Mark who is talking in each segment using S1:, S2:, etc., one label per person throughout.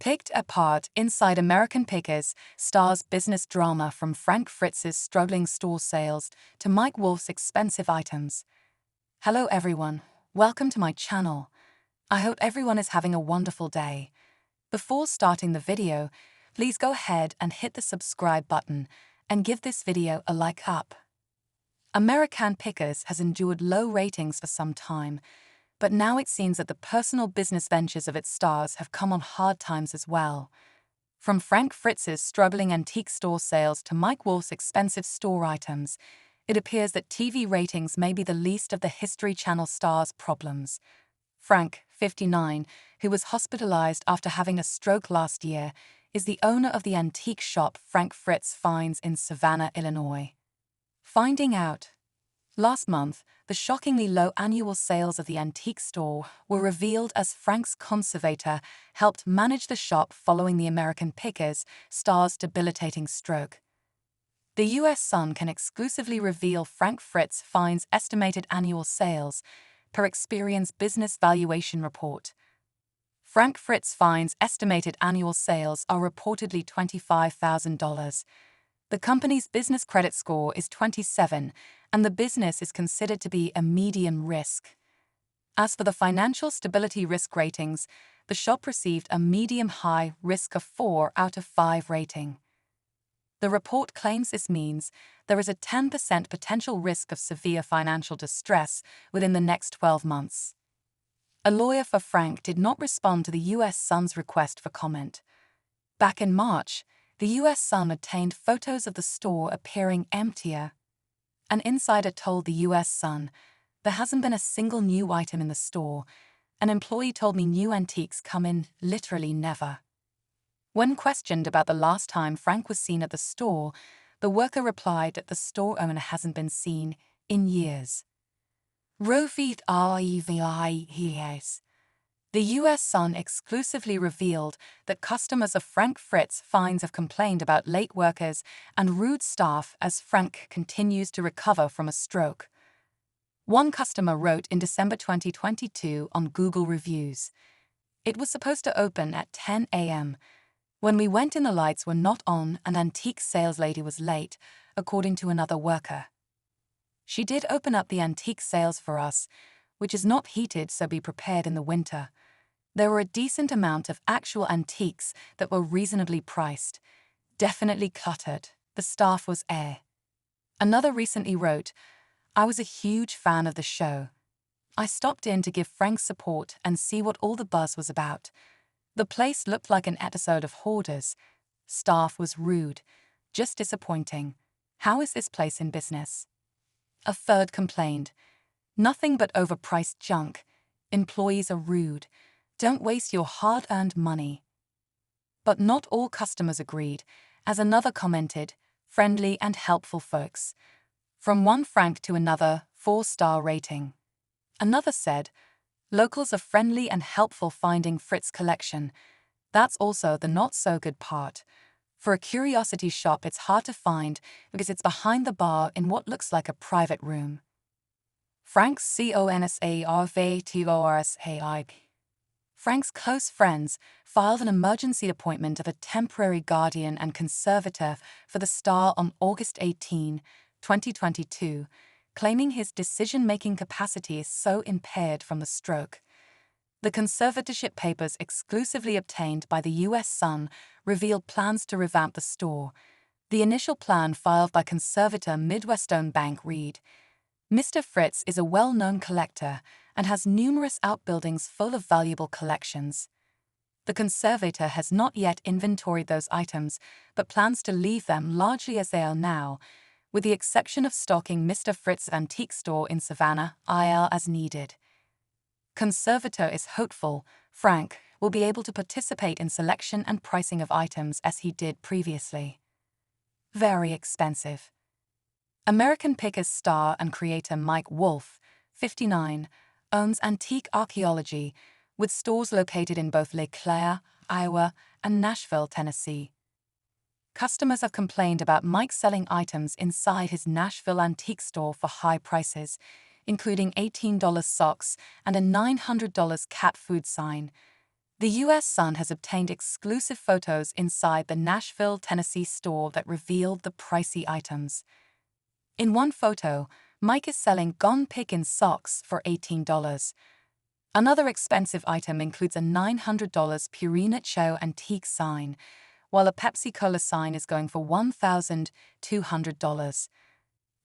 S1: Picked apart inside American Pickers stars business drama from Frank Fritz's struggling store sales to Mike Wolf's expensive items. Hello everyone, welcome to my channel. I hope everyone is having a wonderful day. Before starting the video, please go ahead and hit the subscribe button and give this video a like up. American Pickers has endured low ratings for some time, but now it seems that the personal business ventures of its stars have come on hard times as well. From Frank Fritz's struggling antique store sales to Mike Wolf's expensive store items, it appears that TV ratings may be the least of the History Channel stars' problems. Frank, 59, who was hospitalized after having a stroke last year, is the owner of the antique shop Frank Fritz finds in Savannah, Illinois. Finding out. Last month, the shockingly low annual sales of the antique store were revealed as Frank's conservator helped manage the shop following the American Pickers star's debilitating stroke. The U.S. Sun can exclusively reveal Frank Fritz finds estimated annual sales per Experian's Business Valuation Report. Frank Fritz finds estimated annual sales are reportedly $25,000. The company's business credit score is 27, and the business is considered to be a medium risk. As for the financial stability risk ratings, the shop received a medium-high risk of 4 out of 5 rating. The report claims this means there is a 10% potential risk of severe financial distress within the next 12 months. A lawyer for Frank did not respond to the U.S. Sun's request for comment. Back in March, the U.S. Sun obtained photos of the store appearing emptier. An insider told the U.S. Sun, "There hasn't been a single new item in the store. An employee told me new antiques come in literally never." When questioned about the last time Frank was seen at the store, the worker replied that the store owner hasn't been seen in years. The U.S. Sun exclusively revealed that customers of Frank Fritz finds have complained about late workers and rude staff as Frank continues to recover from a stroke. One customer wrote in December 2022 on Google Reviews, "It was supposed to open at 10 a.m. When we went in, the lights were not on and antique sales lady was late, according to another worker. She did open up the antique sales for us, which is not heated, so be prepared in the winter. There were a decent amount of actual antiques that were reasonably priced. Definitely cluttered. The staff was air." Another recently wrote, "I was a huge fan of the show. I stopped in to give Frank support and see what all the buzz was about. The place looked like an episode of Hoarders. Staff was rude. Just disappointing. How is this place in business?" A third complained, "Nothing but overpriced junk. Employees are rude. Don't waste your hard-earned money." But not all customers agreed, as another commented, "Friendly and helpful folks. From one Frank to another, 4-star rating." Another said, "Locals are friendly and helpful finding Fritz collection. That's also the not-so-good part. For a curiosity shop, it's hard to find because it's behind the bar in what looks like a private room." Frank's Frank's close friends filed an emergency appointment of a temporary guardian and conservator for the star on August 18, 2022, claiming his decision-making capacity is so impaired from the stroke. The conservatorship papers exclusively obtained by the U.S. Sun revealed plans to revamp the store. The initial plan filed by conservator Midwestern Bank read, "Mr. Fritz is a well-known collector and has numerous outbuildings full of valuable collections. The conservator has not yet inventoried those items, but plans to leave them largely as they are now, with the exception of stocking Mr. Fritz's antique store in Savannah, IL as needed. Conservator is hopeful Frank will be able to participate in selection and pricing of items as he did previously." Very expensive. American Pickers star and creator Mike Wolf, 59, owns Antique Archaeology, with stores located in both LeClaire, Iowa, and Nashville, Tennessee. Customers have complained about Mike selling items inside his Nashville antique store for high prices, including $18 socks and a $900 cat food sign. The U.S. Sun has obtained exclusive photos inside the Nashville, Tennessee store that revealed the pricey items. In one photo, Mike is selling Gone Pickin' socks for $18. Another expensive item includes a $900 Purina Cho antique sign, while a Pepsi-Cola sign is going for $1,200.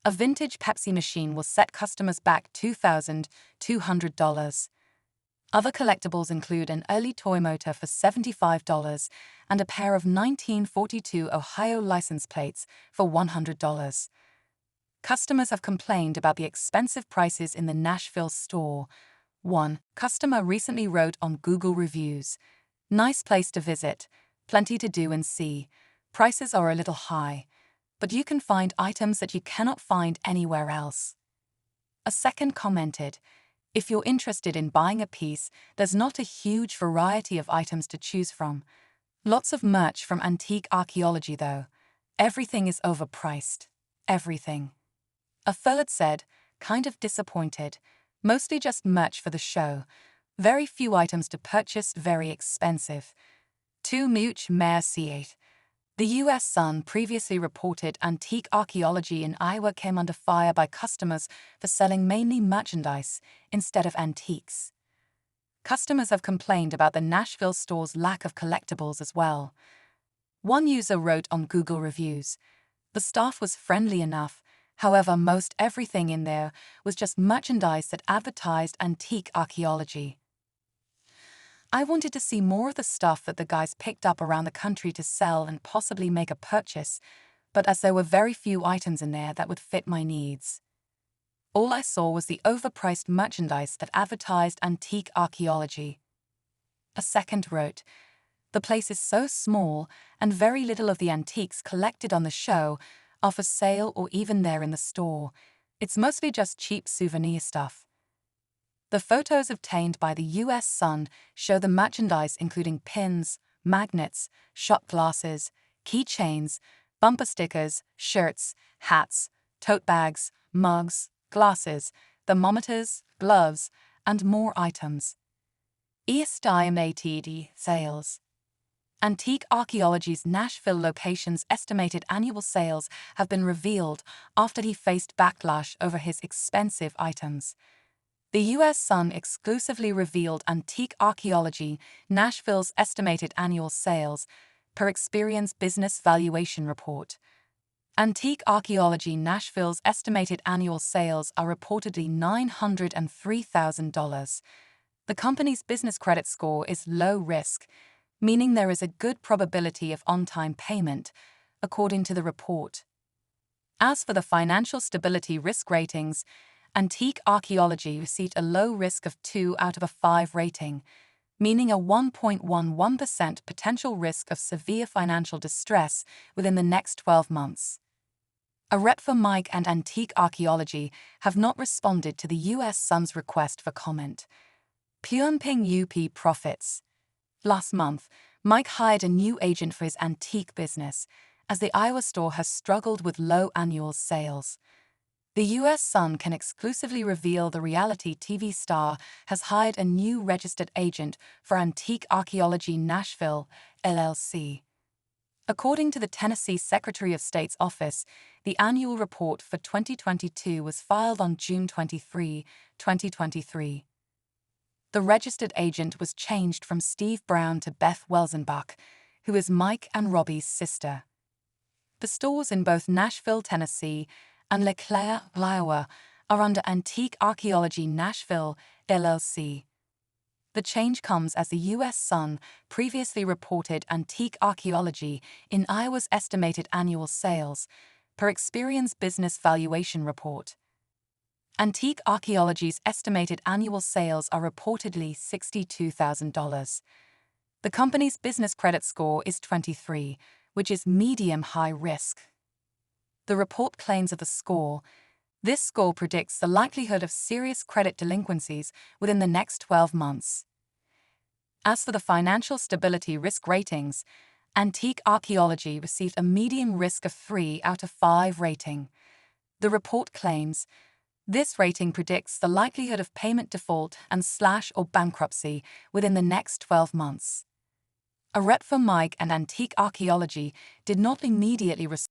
S1: A vintage Pepsi machine will set customers back $2,200. Other collectibles include an early toy motor for $75 and a pair of 1942 Ohio license plates for $100. Customers have complained about the expensive prices in the Nashville store. One customer recently wrote on Google Reviews, "Nice place to visit, plenty to do and see. Prices are a little high, but you can find items that you cannot find anywhere else." A second commented, "If you're interested in buying a piece, there's not a huge variety of items to choose from. Lots of merch from antique archaeology though. Everything is overpriced. Everything." A third said, "Kind of disappointed. Mostly just merch for the show. Very few items to purchase, very expensive." 2 Much Mayor C8. The U.S. Sun previously reported antique archaeology in Iowa came under fire by customers for selling mainly merchandise instead of antiques. Customers have complained about the Nashville store's lack of collectibles as well. One user wrote on Google Reviews, "The staff was friendly enough, however most everything in there was just merchandise that advertised antique archaeology. I wanted to see more of the stuff that the guys picked up around the country to sell and possibly make a purchase, but as there were very few items in there that would fit my needs. All I saw was the overpriced merchandise that advertised antique archaeology." A second wrote, "The place is so small and very little of the antiques collected on the show are for sale or even there in the store. It's mostly just cheap souvenir stuff." The photos obtained by the U.S. Sun show the merchandise including pins, magnets, shot glasses, keychains, bumper stickers, shirts, hats, tote bags, mugs, glasses, thermometers, gloves, and more items. Estimated sales. Antique Archaeology's Nashville location's estimated annual sales have been revealed after he faced backlash over his expensive items. The U.S. Sun exclusively revealed Antique Archaeology Nashville's estimated annual sales per Experian's Business Valuation Report. Antique Archaeology Nashville's estimated annual sales are reportedly $903,000. The company's business credit score is low risk, meaning there is a good probability of on-time payment, according to the report. As for the financial stability risk ratings, Antique Archaeology received a low risk of 2 out of a 5 rating, meaning a 1.11% potential risk of severe financial distress within the next 12 months. A rep for Mike and Antique Archaeology have not responded to the U.S. Sun's request for comment. Pyongyang UP profits. Last month, Mike hired a new agent for his antique business, as the Iowa store has struggled with low annual sales. The U.S. Sun can exclusively reveal the reality TV star has hired a new registered agent for Antique Archaeology Nashville, LLC. According to the Tennessee Secretary of State's office, the annual report for 2022 was filed on June 23, 2023. The registered agent was changed from Steve Brown to Beth Welzenbach, who is Mike and Robbie's sister. The stores in both Nashville, Tennessee, and LeClaire, Iowa, are under Antique Archaeology Nashville, LLC. The change comes as the U.S. Sun previously reported Antique Archaeology in Iowa's estimated annual sales, per Experian's Business Valuation Report. Antique Archaeology's estimated annual sales are reportedly $62,000. The company's business credit score is 23, which is medium-high risk. The report claims of the score. This score predicts the likelihood of serious credit delinquencies within the next 12 months. As for the financial stability risk ratings, Antique Archaeology received a medium risk of 3 out of 5 rating. The report claims, This rating predicts the likelihood of payment default and slash or bankruptcy within the next 12 months. A rep for Mike and Antique Archaeology did not immediately respond.